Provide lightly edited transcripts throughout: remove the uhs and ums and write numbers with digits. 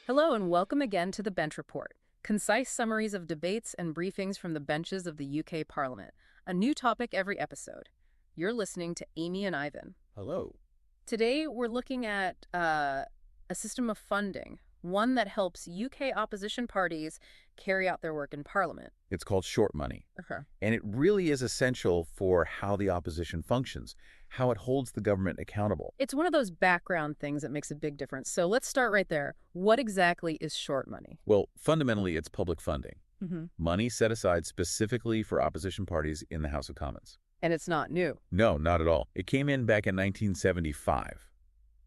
Hello and welcome again to the Bench Report. Concise summaries of debates and briefings from the benches of the UK Parliament. A new topic every episode. You're listening to Amy and Ivan. Hello. Today we're looking at a system of funding, one that helps UK opposition parties carry out their work in Parliament. It's called short money, Okay. and it really is essential for how the opposition functions, how it holds the government accountable. It's one of those background things that makes a big difference. So let's start right there. What exactly is short money? Well, fundamentally, it's public funding, Mm-hmm. money set aside specifically for opposition parties in the House of Commons. And it's not new. No, not at all. It came in back in 1975,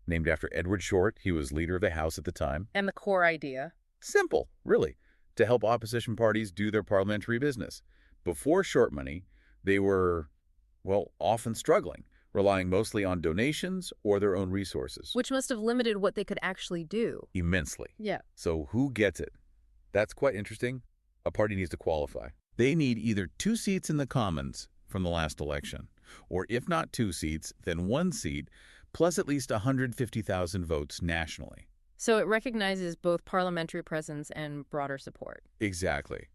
named after Edward Short. He was leader of the House at the time. And the core idea? Simple, really, to help opposition parties do their parliamentary business. Before short money, they were, well, often struggling, relying mostly on donations or their own resources. Which must have limited what they could actually do. Immensely. Yeah. So who gets it? That's quite interesting. A party needs to qualify. They need either 2 seats in the Commons from the last election, or if not 2 seats, then 1 seat, plus at least 150,000 votes nationally. So it recognizes both parliamentary presence and broader support. Exactly.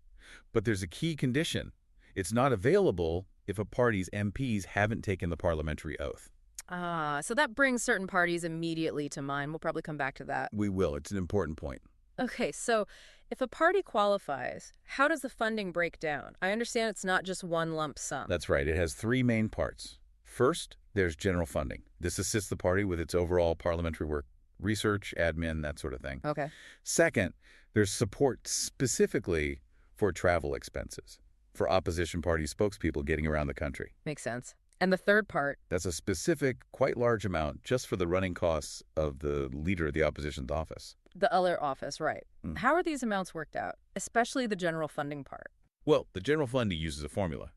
But there's a key condition. It's not available if a party's MPs haven't taken the parliamentary oath. So that brings certain parties immediately to mind. We'll probably come back to that. We will. It's an important point. Okay, so if a party qualifies, how does the funding break down? I understand it's not just one lump sum. That's right. It has 3 main parts. First, there's general funding. This assists the party with its overall parliamentary work, research, admin, that sort of thing. Okay. Second, there's support specifically for travel expenses, for opposition party spokespeople getting around the country. Makes sense. And the third part? That's a specific, quite large amount just for the running costs of the leader of the opposition's office. The other office, right. Mm. How are these amounts worked out, especially the general funding part? Well, the general funding uses a formula.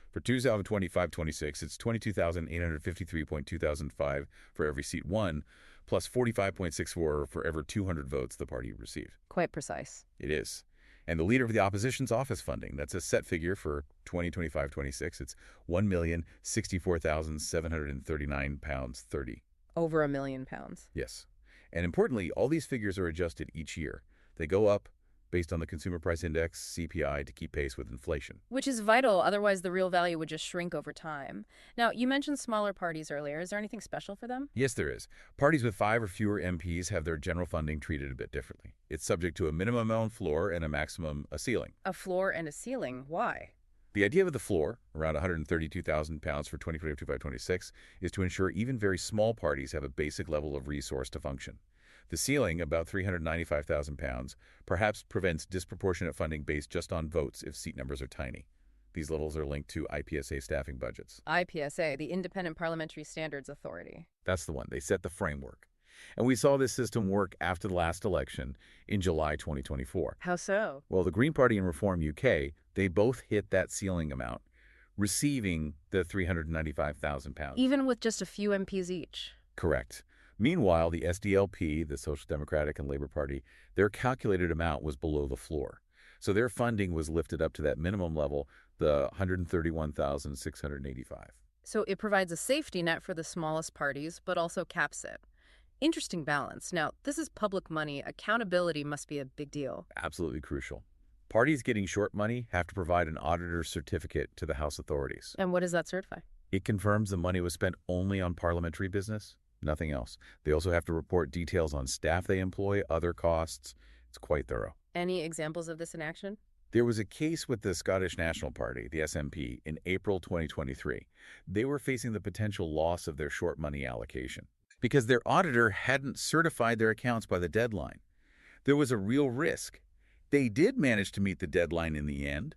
For 2025-26, it's 22,853.2005 for every seat won, plus 45.64 for every 200 votes the party received. Quite precise. It is. And the leader of the opposition's office funding, that's a set figure for 2025-26. It's £1,064,739.30. Over £1 million. Yes. And importantly, all these figures are adjusted each year. They go up based on the Consumer Price Index, CPI, to keep pace with inflation. Which is vital, otherwise the real value would just shrink over time. Now, you mentioned smaller parties earlier. Is there anything special for them? Yes, there is. Parties with 5 or fewer MPs have their general funding treated a bit differently. It's subject to a minimum amount floor and a maximum ceiling. A floor and a ceiling. Why? The idea of the floor, around £132,000 for 2025-26, is to ensure even very small parties have a basic level of resource to function. The ceiling, about £395,000, perhaps prevents disproportionate funding based just on votes if seat numbers are tiny. These levels are linked to IPSA staffing budgets. IPSA, the Independent Parliamentary Standards Authority. That's the one. They set the framework. And we saw this system work after the last election in July 2024. How so? Well, the Green Party and Reform UK, they both hit that ceiling amount, receiving the £395,000. Even with just a few MPs each? Correct. Meanwhile, the SDLP, the Social Democratic and Labour Party, their calculated amount was below the floor. So their funding was lifted up to that minimum level, the $131,685. So it provides a safety net for the smallest parties, but also caps it. Interesting balance. Now, this is public money. Accountability must be a big deal. Absolutely crucial. Parties getting short money have to provide an auditor's certificate to the House authorities. And what does that certify? It confirms the money was spent only on parliamentary business, nothing else. They also have to report details on staff they employ, other costs. It's quite thorough. Any examples of this in action? There was a case with the Scottish National Party, the SNP, in April 2023. They were facing the potential loss of their short money allocation because their auditor hadn't certified their accounts by the deadline. There was a real risk. They did manage to meet the deadline in the end,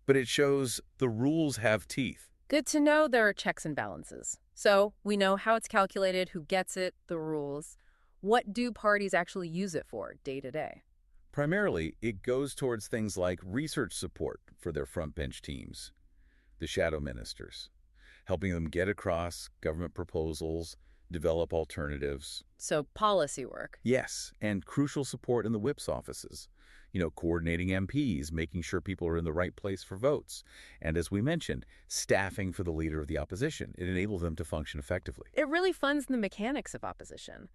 but it shows the rules have teeth. Good to know there are checks and balances. So we know how it's calculated, who gets it, the rules. What do parties actually use it for day to day? Primarily, it goes towards things like research support for their front bench teams, the shadow ministers, helping them get across government proposals, develop alternatives. So policy work. Yes, and crucial support in the whip's offices. Coordinating MPs, making sure people are in the right place for votes. And as we mentioned, staffing for the leader of the opposition. It enables them to function effectively. It really funds the mechanics of opposition.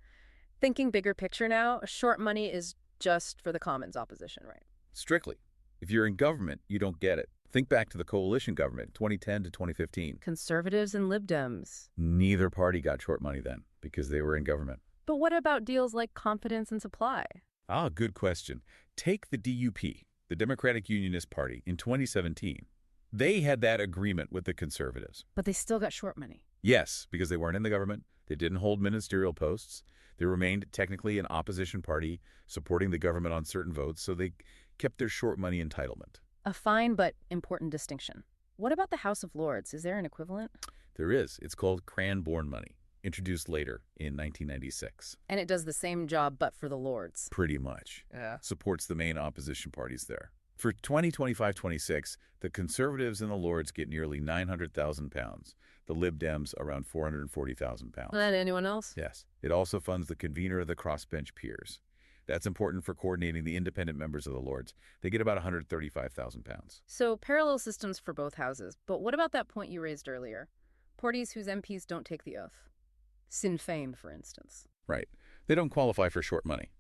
Thinking bigger picture now, short money is just for the Commons opposition, right? Strictly. If you're in government, you don't get it. Think back to the coalition government, 2010 to 2015. Conservatives and Lib Dems. Neither party got short money then because they were in government. But what about deals like confidence and supply? Good question. Take the DUP, the Democratic Unionist Party, in 2017. They had that agreement with the conservatives. But they still got short money. Yes, because they weren't in the government. They didn't hold ministerial posts. They remained technically an opposition party supporting the government on certain votes, so they kept their short money entitlement. A fine but important distinction. What about the House of Lords? Is there an equivalent? There is. It's called Cranborne Money, introduced later in 1996. And it does the same job but for the Lords. Pretty much. Yeah. Supports the main opposition parties there. For 2025-26, the Conservatives and the Lords get nearly £900,000. The Lib Dems around £440,000. And anyone else? Yes. It also funds the convener of the crossbench peers. That's important for coordinating the independent members of the Lords. They get about £135,000. So parallel systems for both houses. But what about that point you raised earlier? Parties whose MPs don't take the oath. Sinn Féin, for instance. Right. They don't qualify for short money.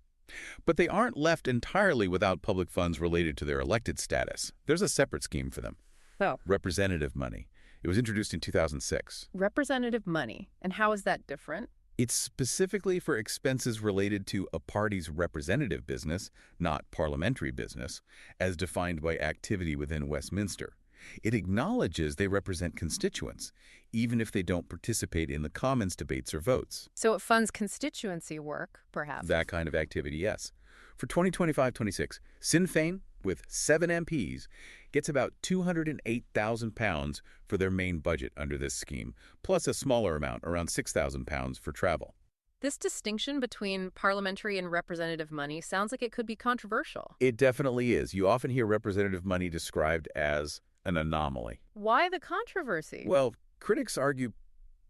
But they aren't left entirely without public funds related to their elected status. There's a separate scheme for them. Oh. Representative money. It was introduced in 2006. Representative money. And how is that different? It's specifically for expenses related to a party's representative business, not parliamentary business, as defined by activity within Westminster. It acknowledges they represent constituents, even if they don't participate in the Commons debates or votes. So it funds constituency work, perhaps? That kind of activity, yes. For 2025-26, Sinn Féin, with 7 MPs, gets about £208,000 for their main budget under this scheme, plus a smaller amount, around £6,000 for travel. This distinction between parliamentary and representative money sounds like it could be controversial. It definitely is. You often hear representative money described as an anomaly. Why the controversy? Well, critics argue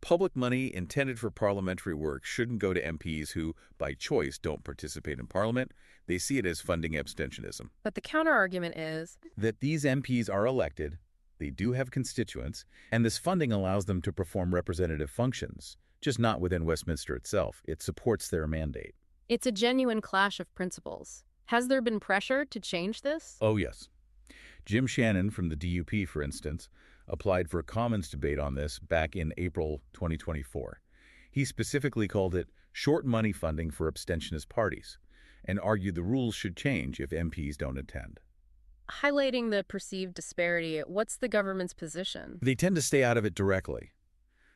public money intended for parliamentary work shouldn't go to MPs who, by choice, don't participate in Parliament. They see it as funding abstentionism. But the counter-argument is that these MPs are elected, they do have constituents, and this funding allows them to perform representative functions, just not within Westminster itself. It supports their mandate. It's a genuine clash of principles. Has there been pressure to change this? Oh, yes. Jim Shannon from the DUP, for instance, applied for a Commons debate on this back in April 2024. He specifically called it short money funding for abstentionist parties and argued the rules should change if MPs don't attend. Highlighting the perceived disparity, what's the government's position? They tend to stay out of it directly.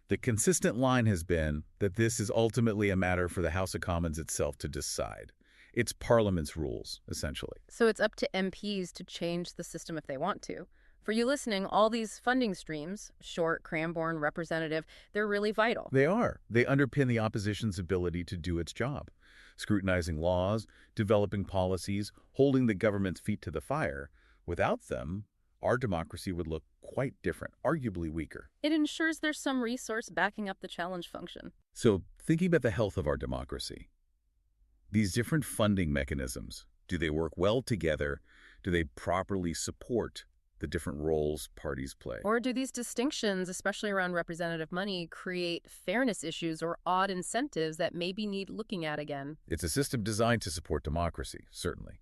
The consistent line has been that this is ultimately a matter for the House of Commons itself to decide. It's Parliament's rules, essentially. So it's up to MPs to change the system if they want to. For you listening, all these funding streams, short, Cranborne, representative, they're really vital. They are. They underpin the opposition's ability to do its job. Scrutinizing laws, developing policies, holding the government's feet to the fire. Without them, our democracy would look quite different, arguably weaker. It ensures there's some resource backing up the challenge function. So, thinking about the health of our democracy, these different funding mechanisms, do they work well together? Do they properly support the different roles parties play? Or do these distinctions, especially around representative money, create fairness issues or odd incentives that maybe need looking at again? It's a system designed to support democracy, certainly.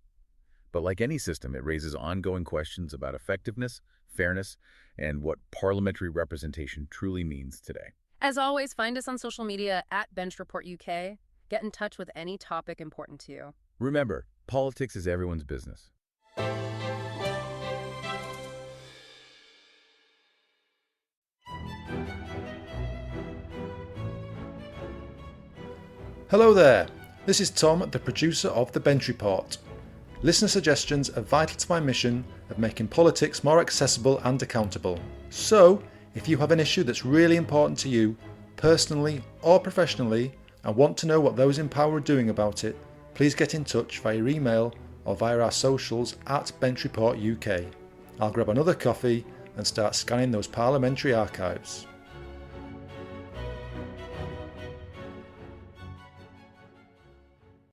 But like any system, it raises ongoing questions about effectiveness, fairness, and what parliamentary representation truly means today. As always, find us on social media at Bench Report UK. Get in touch with any topic important to you. Remember, politics is everyone's business. Hello there, this is Tom, the producer of The Bench Report. Listener suggestions are vital to my mission of making politics more accessible and accountable. So, if you have an issue that's really important to you, personally or professionally, and want to know what those in power are doing about it, please get in touch via email or via our socials at Bench Report UK. I'll grab another coffee and start scanning those parliamentary archives.